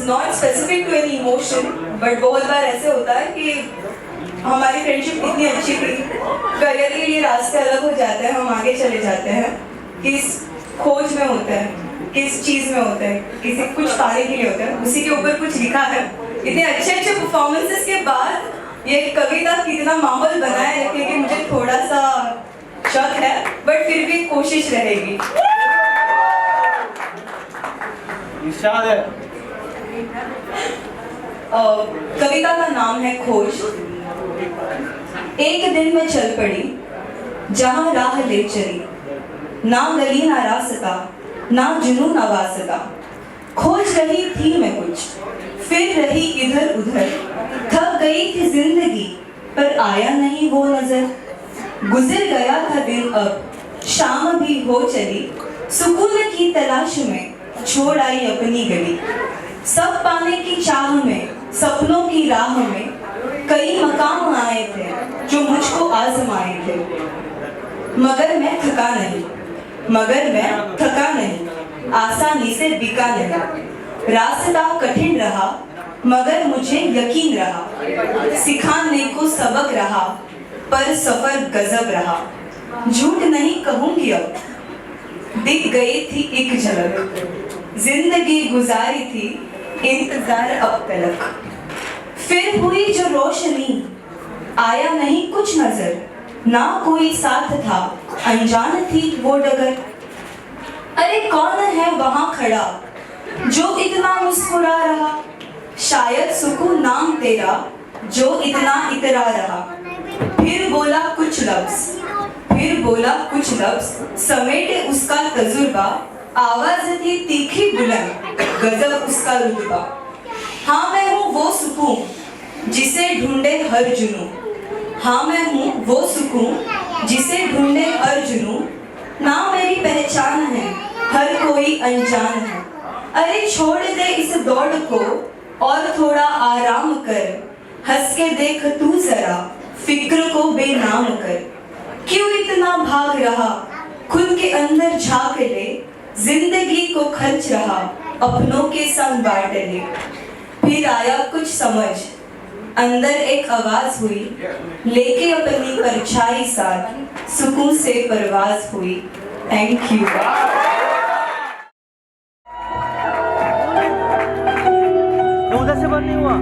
Not specific to any emotion, but बहुत बार ऐसे होता है कि हमारी फ्रेंडशिप इतनी अच्छी थी, करियर के लिए रास्ते अलग हो जाते हैं, हम आगे चले जाते हैं, किस खोज में होते हैं, किस चीज़ में होते हैं, किसी कुछ पाने के लिए होते हैं, उसी के ऊपर कुछ लिखा है। इतने अच्छे अच्छे परफॉर्मेंसेस के बाद ये कविता कितना माहौल बनाए रखे कि मुझे थोड़ा सा शक है, बट फिर भी कोशिश रहेगी। कविता का नाम है खोज। एक दिन मैं चल पड़ी जहां राह ले चली, ना गली ना रास्ता, ना जुनून ना वास्ता। खोज रही थी मैं कुछ, फिर रही इधर उधर, थक गई थी जिंदगी पर आया नहीं वो नजर। गुजर गया था दिन, अब शाम भी हो चली, सुकून की तलाश में छोड़ आई अपनी गली। सब पाने की चाह में, सपनों की राह में, कई मकाम आए थे जो मुझको आजमाए थे, मगर मैं थका नहीं, मगर मैं थका नहीं, आसानी से बिका नहीं। रास्ता कठिन रहा मगर मुझे यकीन रहा, सिखाने को सबक रहा पर सफर गजब रहा। झूठ नहीं कहूंगी अब, दिख गई थी एक झलक, जिंदगी गुजारी थी इंतजार अब तलक। फिर हुई जो रोशनी, आया नहीं कुछ नजर, ना कोई साथ था, अनजान थी वो डगर। अरे कौन है वहां खड़ा जो इतना मुस्कुरा रहा, शायद सुकून नाम तेरा जो इतना इतरा रहा। फिर बोला कुछ लफ्ज, फिर बोला कुछ लफ्ज, समेटे उसका तजुर्बा, आवाज थी तीखी बुलंद, गजब उसका रुतबा। हाँ मैं हूँ वो सुकून जिसे ढूंढे हर जुनून, हाँ मैं हूँ वो सुकून जिसे ढूंढे हर जुनून। ना मेरी पहचान है, हर कोई अनजान है। अरे छोड़ दे इस दौड़ को और थोड़ा आराम कर, हंस के देख तू जरा, फिक्र को बेनाम कर। क्यों इतना भाग रहा, खुद के अंदर झांक ले, जिंदगी को खर्च रहा, अपनों के संग बांट ले। फिर आया कुछ समझ, अंदर एक आवाज हुई, लेके अपनी परछाई साथ सुकून से परवाज हुई। Thank you. उधर से बंद नहीं हुआ।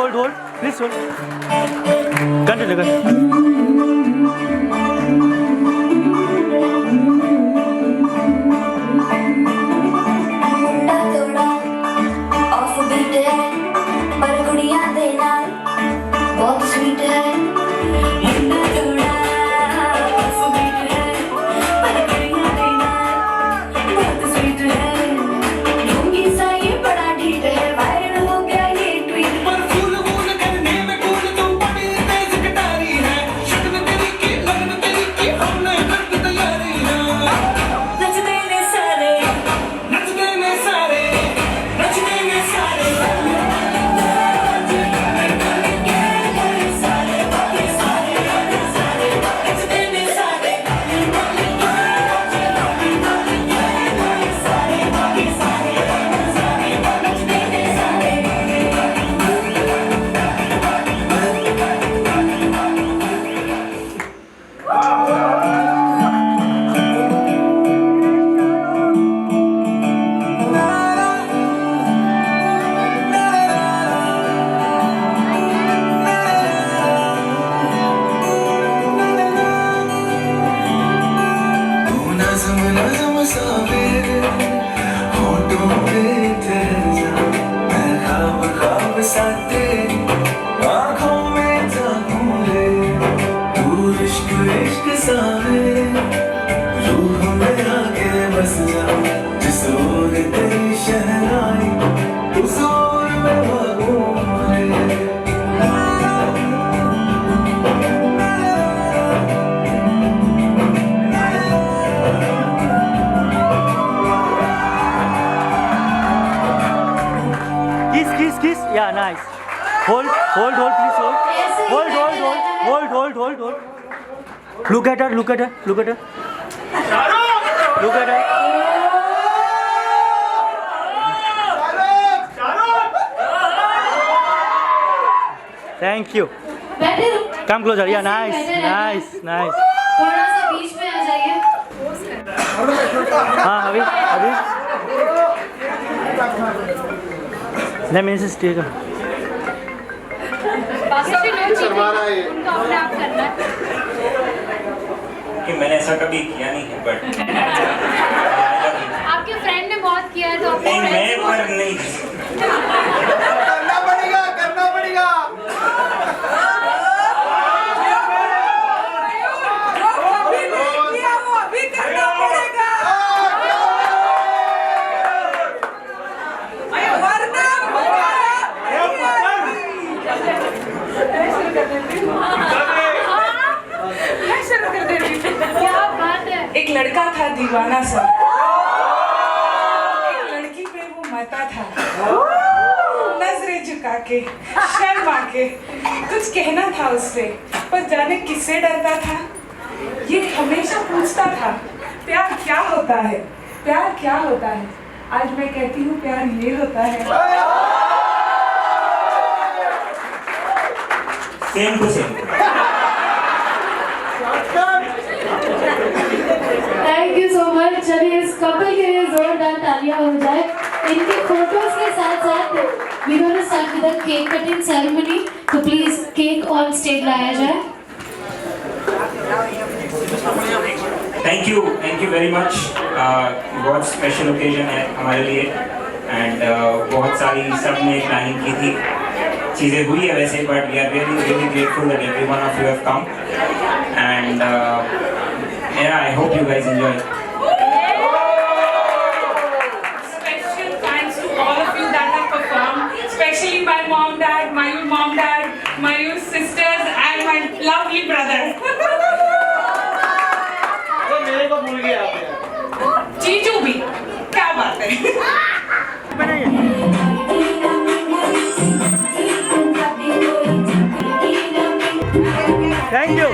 hold. Please hold. Continue. Kiss. Yeah, nice. Hold, please hold. Look at her. Thank you. Come closer. Yeah, nice. थोड़ा सा बीच में आ जाइए. हाँ अभी नहीं मेरे से स्टे कर. कि मैंने ऐसा कभी किया नहीं है बट आपके फ्रेंड ने बहुत किया है तो नहीं मैं पर नहीं करना पड़ेगा क्या बात है. एक लड़का था दीवाना सा, एक लड़की पे वो मता था. नजरें झुका के शर्मा के कुछ कहना था उससे, पर जाने किससे डरता था. ये हमेशा पूछता था प्यार क्या होता है, प्यार क्या होता है. आज मैं कहती हूँ प्यार ये होता है. Same to same. Thank you so much. चलिए इस कपल के लिए जोरदार तालियां हो जाए. इनके फोटोज के साथ साथ we gonna start with the cake cutting ceremony. तो प्लीज केक ऑन स्टेज लाया जाए. Thank you very much. बहुत स्पेशल ओकेजन है हमारे लिए एंड बहुत सारी सबने प्लानिंग की थी. चीज़ें हुई है वैसे but we are really grateful that everyone of you have come and yeah, I hope you guys enjoy. Special thanks to all of you that have performed, especially my mom, dad, my sisters, and my lovely brother. मेरे को भूल गया आप यार. जीजू भी, क्या बात है. Thank you.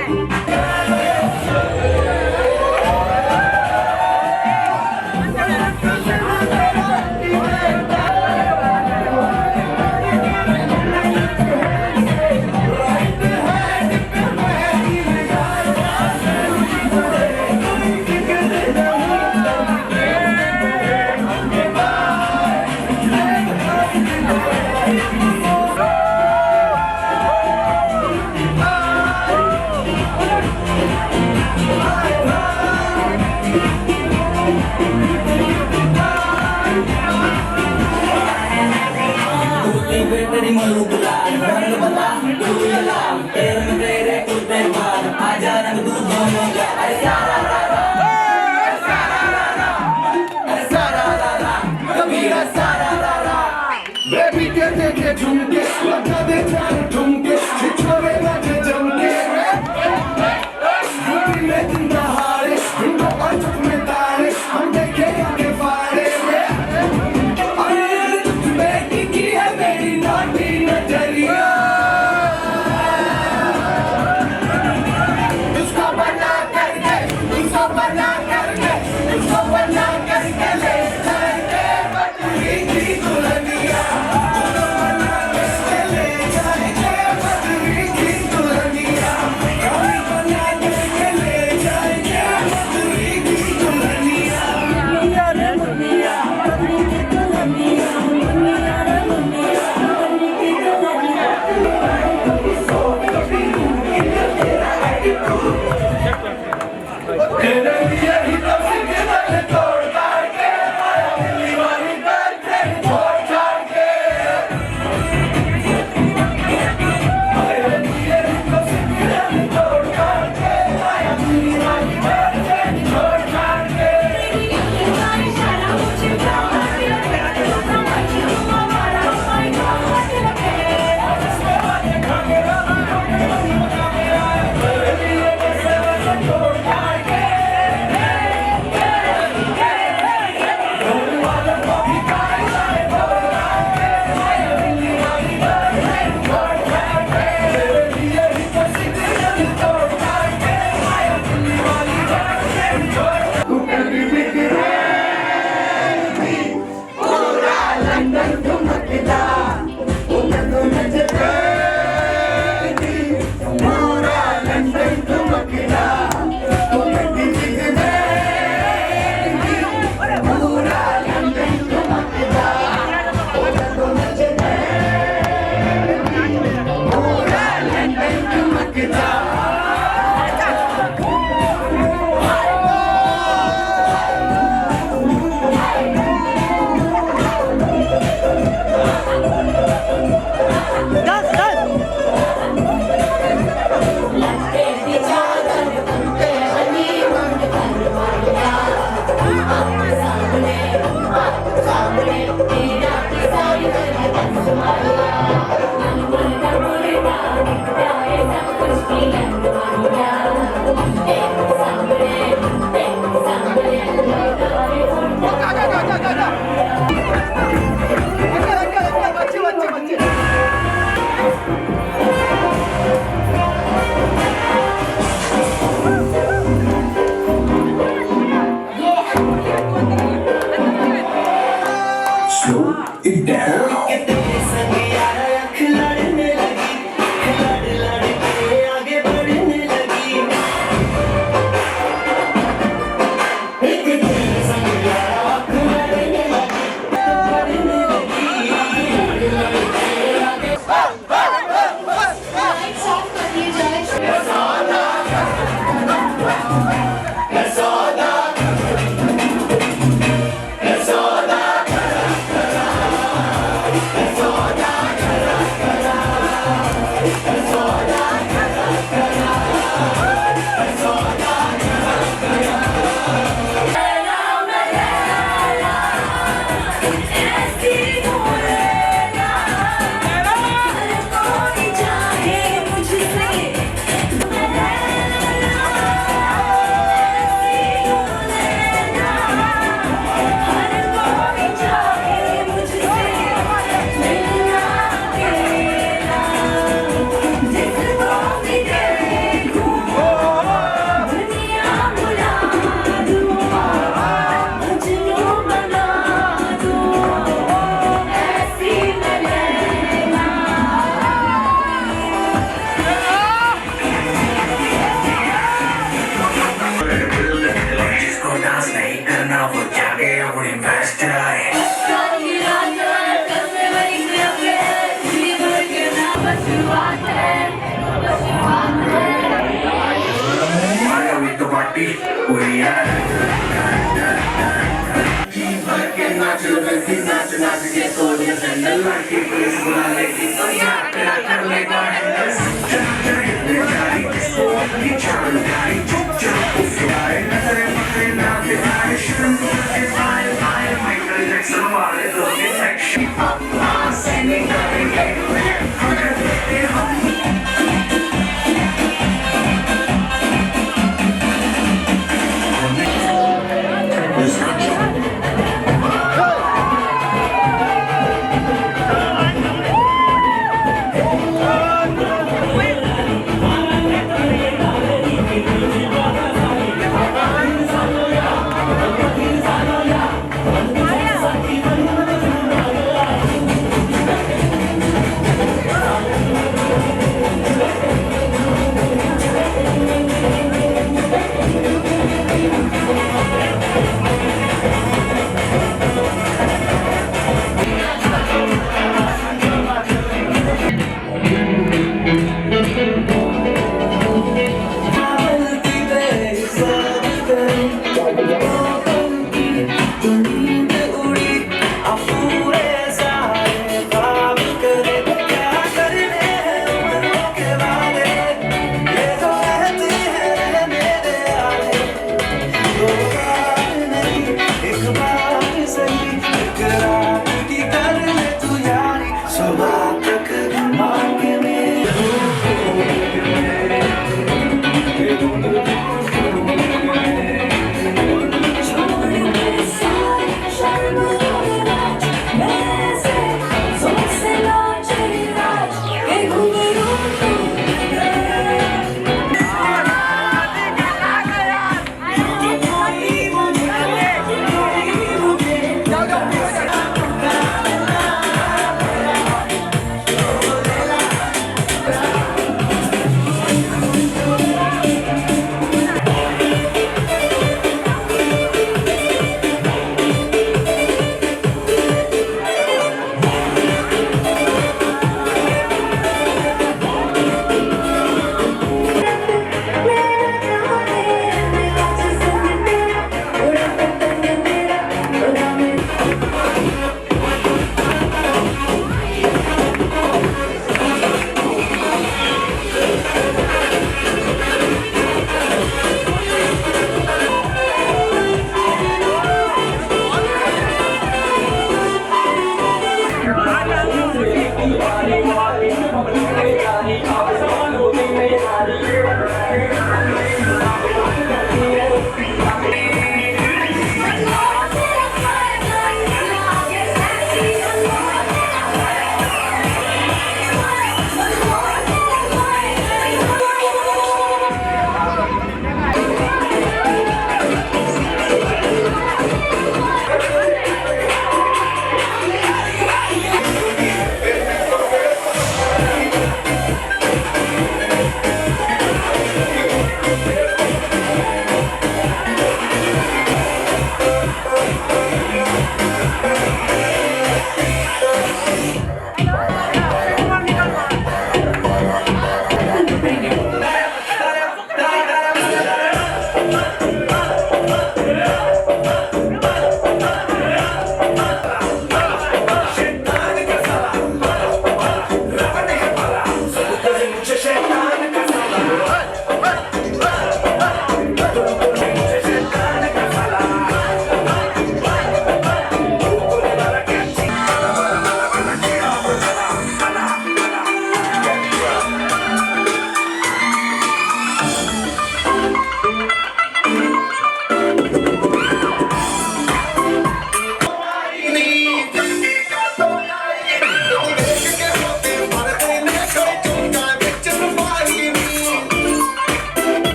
लाइट्स ऑफ कर दिए जाए। जिसको डांस नहीं करना वो जागे और इन्वेस्टर आए। आया भी तो पार्टी हुई है। नाच नाच के तो ये सैंडल लड़की पुलिस बुला लेगी तो यार तेरा कर लेगा हैंडल। जिसको अपनी चाल उठाई चुपचाप उफाए नजरे पकड़े ना दिखाए शर्म के पाए पाए माइकल जैक्सन वाले दो के सेक्शन अपना से निकालेंगे हमें देते हम।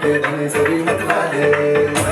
खट्टे बने सभी मत वाले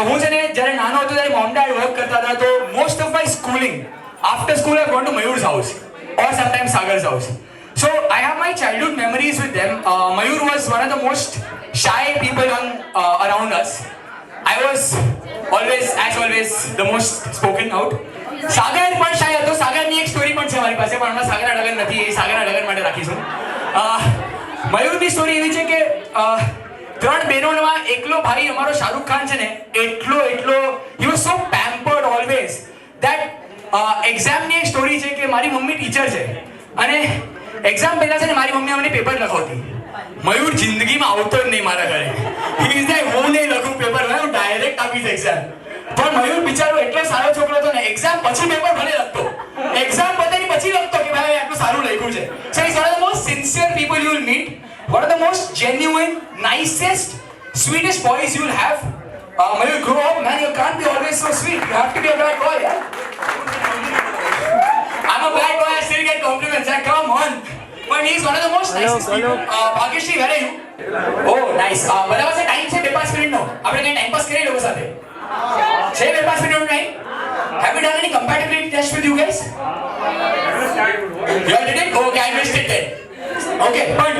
હું છે ને જ્યારે નાનો હતો ત્યારે મોમ ડેડ વર્ક કરતા હતા તો most of my schooling after school I gone to મયુર's house or sometimes Sagar's house. So I have my childhood memories with them. Mayur was one of the most shy people around us. I was always the most spoken out. સાગર પણ શાય હતો. સાગરની એક story પણ છે મારી પાસે, પણ હમણાં સાગરના લગન નથી, એ સાગરના લગન માટે રાખીશું. મયુરની સ્ટોરી એવી છે કે 3 બહેનોમાં એકલો ભાઈ અમારો શાહરુખ ખાન છે ને, એટલો he was so pampered always that એક્ઝામની એક સ્ટોરી છે કે મારી મમ્મી ટીચર છે અને એક્ઝામ પહેલા છે ને મારી મમ્મી અમને પેપર લખાવતી. મયુર જિંદગીમાં આવતો જ નહીં મારા ઘરે. હી ઇઝ લાઈક હું નહીં લખું પેપર, હું ડાયરેક્ટ આપીશ એક્ઝામ. પણ મયુર બિચારો એટલો સારો છોકરો હતો ને, એક્ઝામ પછી પેપર ભલે લખતો, એક્ઝામ પતેની પછી લખતો કે ભાઈ આટલું સારું લખ્યું છે. સો is one of the most sincere people you will meet, one of the most genuine, nicest, sweetest boys you will have. Mayur, grow up, man. You can't be always so sweet. You have to be a bad boy, yeah? I'm a bad boy. I still get compliments. Yeah, come on. But he's one of the most nicest people. Bhagyashri, where are you? Oh, nice. બરાબર છે, time છે 2-5 મિનિટનો. આપણે કઈ time pass કરીએ લોકો સાથે. છે 2-5 મિનિટનો time? Have you done any compatibility test with you guys? You all did it? Okay, I missed it then. Okay, but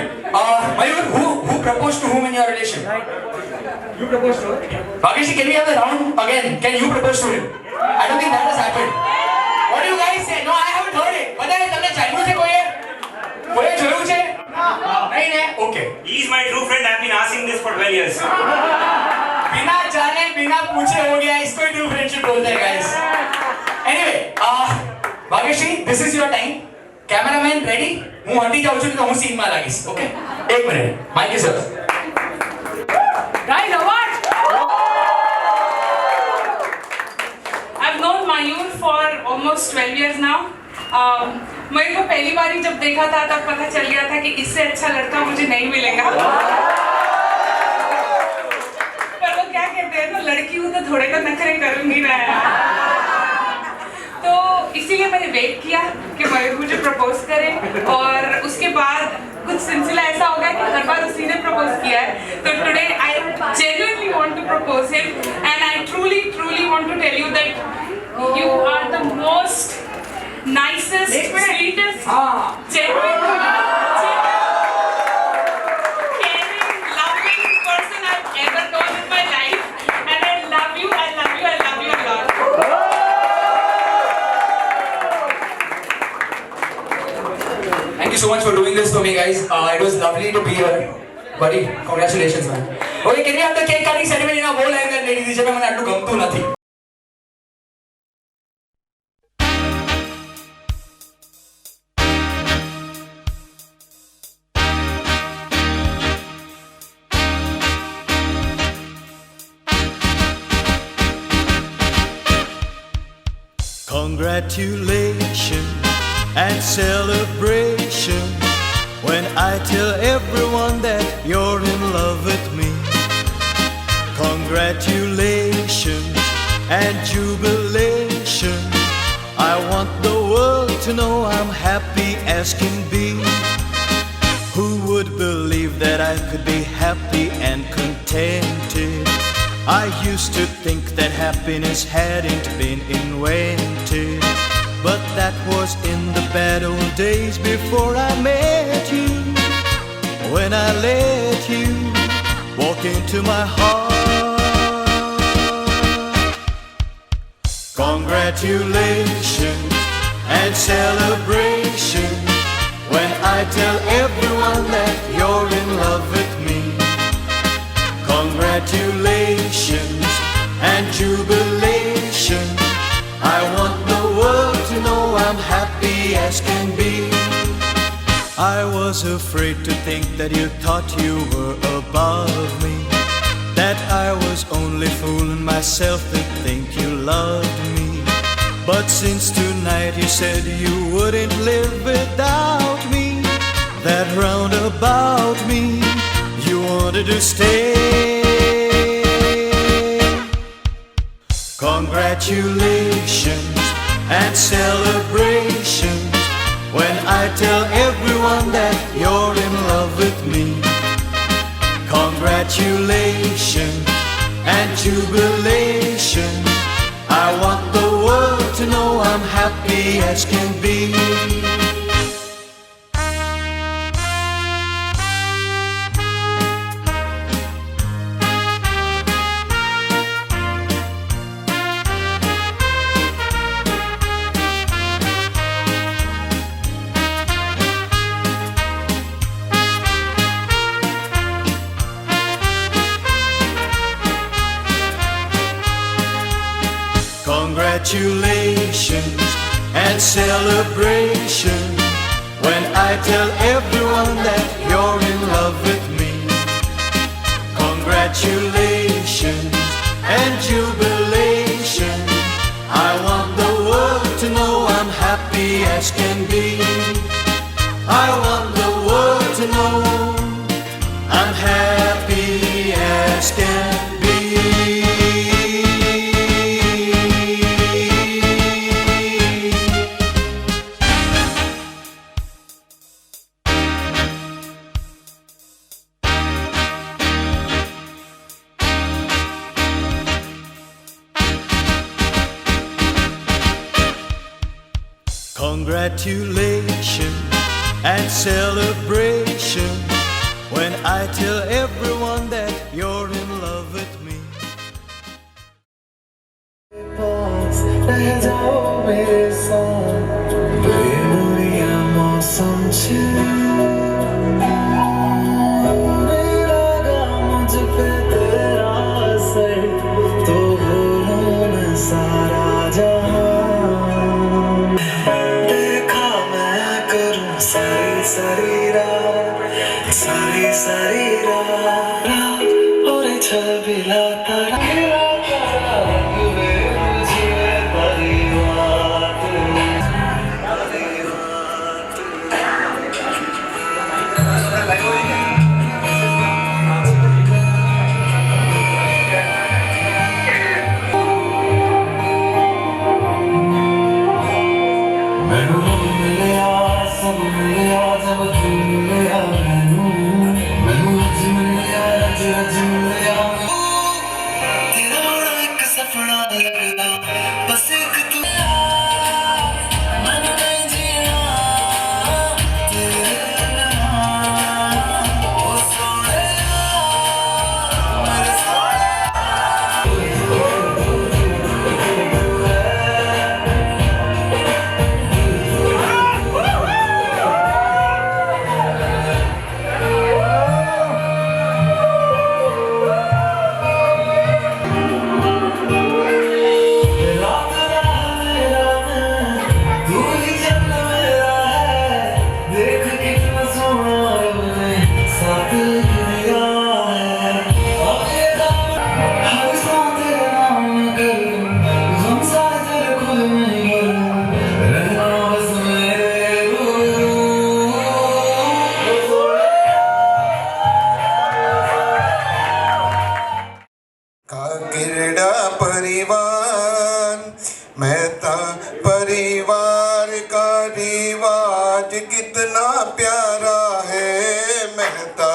Mayur, who proposed to whom in your relation? You proposed to her. Bhagyashri, can we have the round again? Can you propose to him? I don't think that has happened. What do you guys say? No, I haven't heard it. બધાએ તમને જાણ્યું છે કોઈએ જોયું છે? નહીં ને? Okay. He is my true friend. I have been asking this for 12 years. बिना जाने बिना पूछे हो गया, इसको ट्रू फ्रेंडशिप बोलते हैं guys. Anyway, Bhagyashri, this is your time. Cameraman ready? હું હટી જાઉં છું તો હું સીનમાં લાગીશ. Okay, 1 minute. Mic is yours. Guys, award! I've known Mayur for almost 12 years now. मयूर को पहली बार ही जब देखा था तब पता चल गया था कि इससे अच्छा लड़का मुझे नहीं मिलेगा. पर वो क्या कहते हैं, तो लड़की हूँ तो थोड़े तो नखरे करूंगी ना. तो इसीलिए मैंने वेट किया कि मयूर मुझे प्रपोज करे, और उसके बाद कुछ सिलसिला ऐसा हो गया कि हर बार उसी ने प्रपोज किया है. तो today I genuinely want to propose him, and I truly want to tell you that you are the most nicest, sweetest, genuine, caring, loving person I've ever known in my life, and I love you a lot. Thank you so much for doing this for me, guys. It was lovely to be here. Buddy, congratulations, man. Okay, can we have the cake cutting ceremony now? Whole angle, ladies and gentlemen, આટલું ગમતું નથી. Congratulations and celebration when I tell everyone that you're in love with me. Congratulations and jubilation. I want the world to know I'm happy as can be. Who would believe that I could be happy and contented? I used to think that happiness hadn't been invented, but that was in the bad old days before I met you. When I let you walk into my heart. Congratulations and celebration when I tell everyone that you're in love with me. Congratulations and jubilation. I want the world to know I'm happy as can be. I was afraid to think that you thought you were above me, that I was only fooling myself to think you loved me. But since tonight you said you wouldn't live without me, that round about me you wanted to stay. Congratulations and celebrations when I tell everyone that you're in love with me. Congratulations and jubilation. I want the world to know I'm happy as can be. Congratulations and celebration when I tell everyone that you're in love with me. Congratulations and jubilation. I want the world to know I'm happy as can be. I want the world to know I'm happy as can be. Congratulations and celebration when I tell everyone that you're in love with me. रह जाओ मेरे साथ बेमुरिया मौसम छे मेरा गा मुझ पे तेरा असर तो भूलो मैं सारा जहां देखा मैं करूं सारी सारी रात और छबिलाता परिवार का रिवाज कितना प्यारा है। मेहता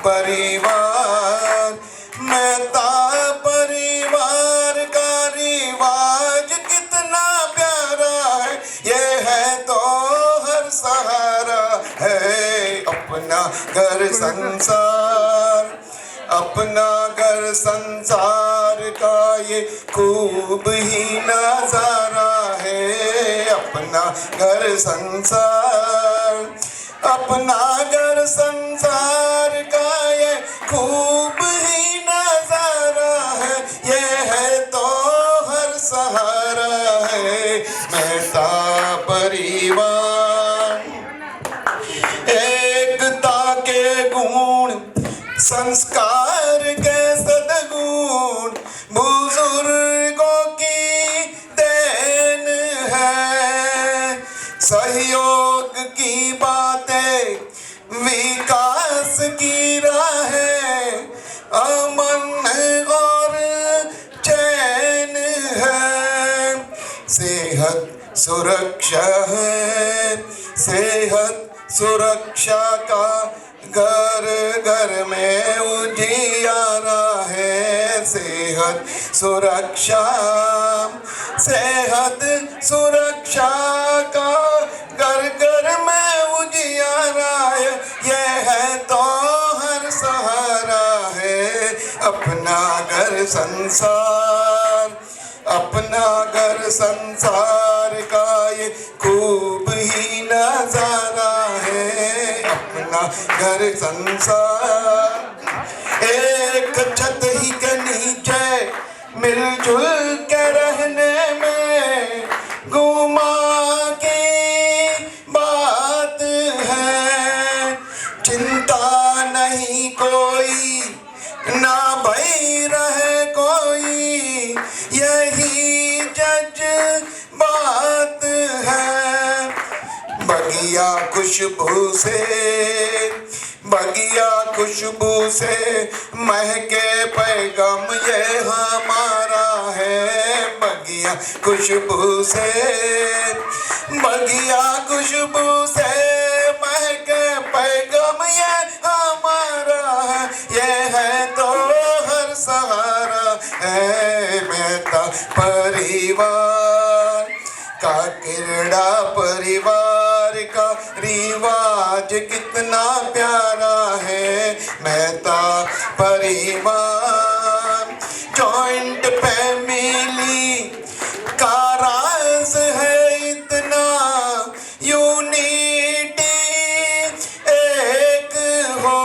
परिवार का रिवाज कितना प्यारा है। ये है तो हर सहारा है। अपना घर संसार का ये खूब ही नजारा है। अपना घर संसार का ये खूब ही नजारा है। ये है तो हर सहारा है। मेहता परिवार एकता के गुण संस्कार के सद्गुण बुजुर्गों की देन है। सहयोग की बातें विकास की राहें अमन और चैन है। सेहत सुरक्षा का घर घर में उजियारा है। सेहत सुरक्षा, सेहत सुरक्षा का घर घर में उजियारा है। ये है तो हर सहारा है। अपना घर संसार, अपना घर संसार का ये खूब ही नजारा है। अपना घर संसार एक छत ही के नीचे मिलजुल के रहने में गुमा की बात है। चिंता नहीं कोई, ना भय रहे कोई, यही जज बात है। बगिया खुशबू से, बगिया खुशबू से महके पैगाम ये हमारा है। बगिया खुशबू से, बगिया खुशबू से महके पैगाम ये हमारा है। ये है तो हर सहारा है। मेहता परिवार का किरड़ा, परिवार का रिवाज कितना प्यारा है। मेहता परिवार जॉइंट फैमिली का राज है इतना। यूनिटी एक हो,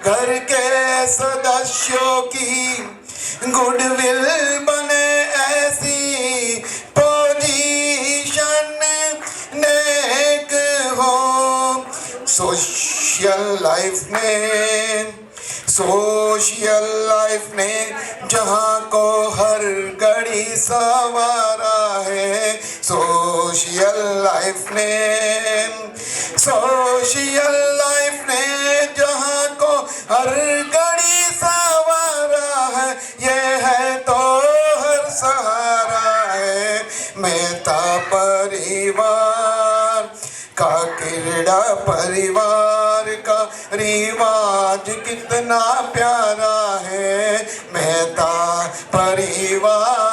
घर के सदस्यों की गुडविल बने ऐसी पोजीशन नेक हो। सोशल लाइफ में, सोशल लाइफ में जहाँ को हर घड़ी सवारा है। सोशल लाइफ ने, सोशल लाइफ ने जहाँ को हर घड़ी सवारा है। ये है तो हर सहारा है। मेहता परिवार का किरड़ा, परिवार का रिवाज कितना प्यारा है। मेहता परिवार।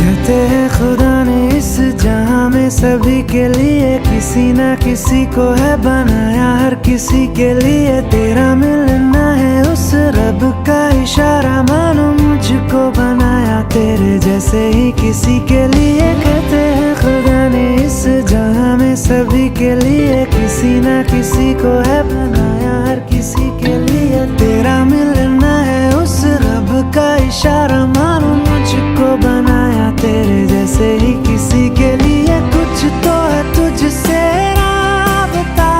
कहते हैं खुदा ने इस जहां में सभी के लिए किसी ना किसी को है बनाया। हर किसी के लिए तेरा मिलना है उस रब का इशारा। मानो मुझको बनाया तेरे जैसे ही किसी के लिए। कहते हैं खुदा ने इस जहां में सभी के लिए किसी ना किसी को है बनाया। हर किसी के लिए तेरा मिलना है उस रब का इशारा। मानो मुझको बनाया तेरे जैसे ही किसी के लिए। कुछ तो है तुझसे राबता,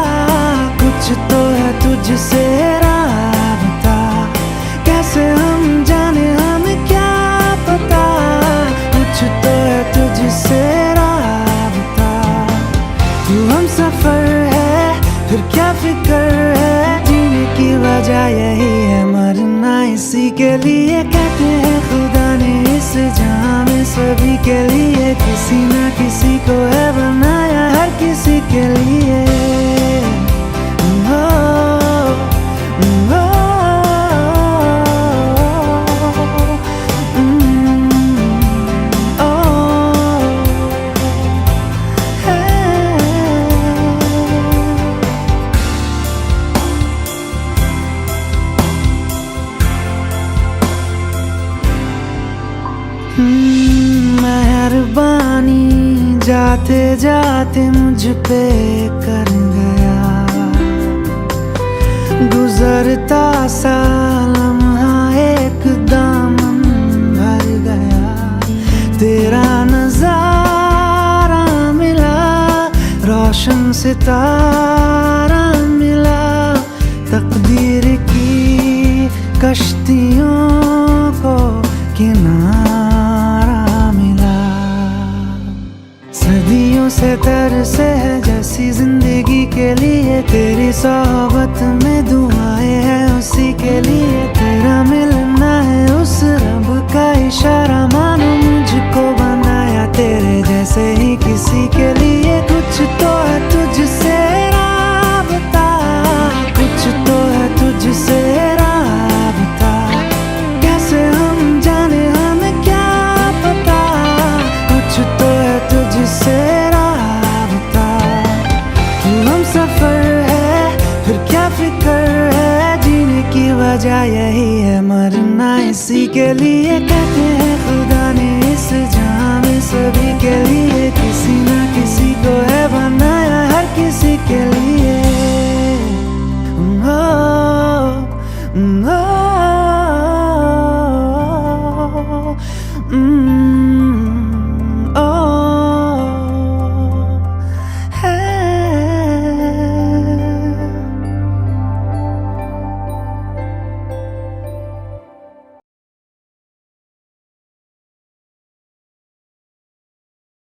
कुछ तो है तुझसे राबता। कैसे हम जाने हमें क्या पता। कुछ तो है तुझसे राबता। तू हम सफर है फिर क्या फिक्र है। जीने की वजह यही है, मरना इसी के लिए। कहते हैं खुदा ने इस जहां में सभी के लिए किसी ना किसी को है बनाया। हर किसी के लिए मेहरबानी जाते जाते मुझ पे कर गया। गुजरता सा लम्हा एक दामन भर गया, तेरा नजारा मिला, रोशन सितारा मिला, तकदीर की कश्तियों को किनारा मिला। सदियों से तरसे है जैसी जिंदगी के लिए, तेरी सोहबत में दुआएं हैं उसी के लिए, तेरा मिलना है उस रब का इशारा, मानो मुझको बनाया तेरे जैसे ही किसी के लिए। कुछ तो है तुझसे राबता, कुछ तो है तुझसे राबता, कैसे हम जाने हमें क्या पता, कुछ तो है तुझसे राबता। तू हम सफर है फिर क्या फिक्र है, जीने की वजह यही है, मरना इसी के लिए। कहते हैं खुदा ने इस जहां में सभी के लिए किसी ना किसी को है बनाया, हर किसी के लिए।